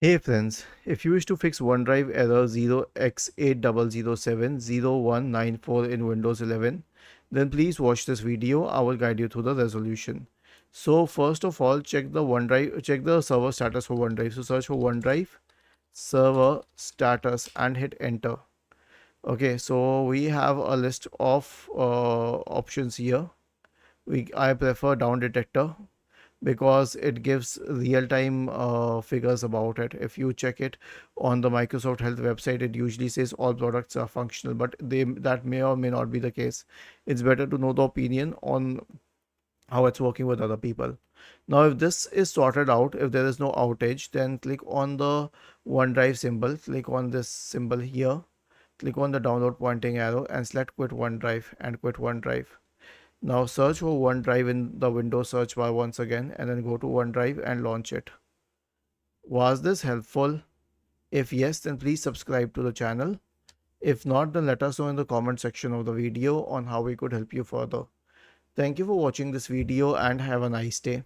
Hey friends, if you wish to fix OneDrive error 0x80070194 in Windows 11, then please watch this video. I will guide you through the resolution. So first of all, check the server status for OneDrive. So search for OneDrive server status and hit enter. Okay, so we have a list of options here. I prefer down detector because it gives real-time figures about it. If you check it on the Microsoft Health website, it usually says all products are functional, but that may or may not be the case. It's better to know the opinion on how it's working with other people. Now, if this is sorted out, if there is no outage, then click on the OneDrive symbol, click on this symbol here, click on the download pointing arrow and select quit OneDrive and quit OneDrive. Now search for OneDrive in the Windows search bar once again and then go to OneDrive and launch it. Was this helpful? If yes, then please subscribe to the channel. If not, then let us know in the comment section of the video on how we could help you further. Thank you for watching this video and have a nice day.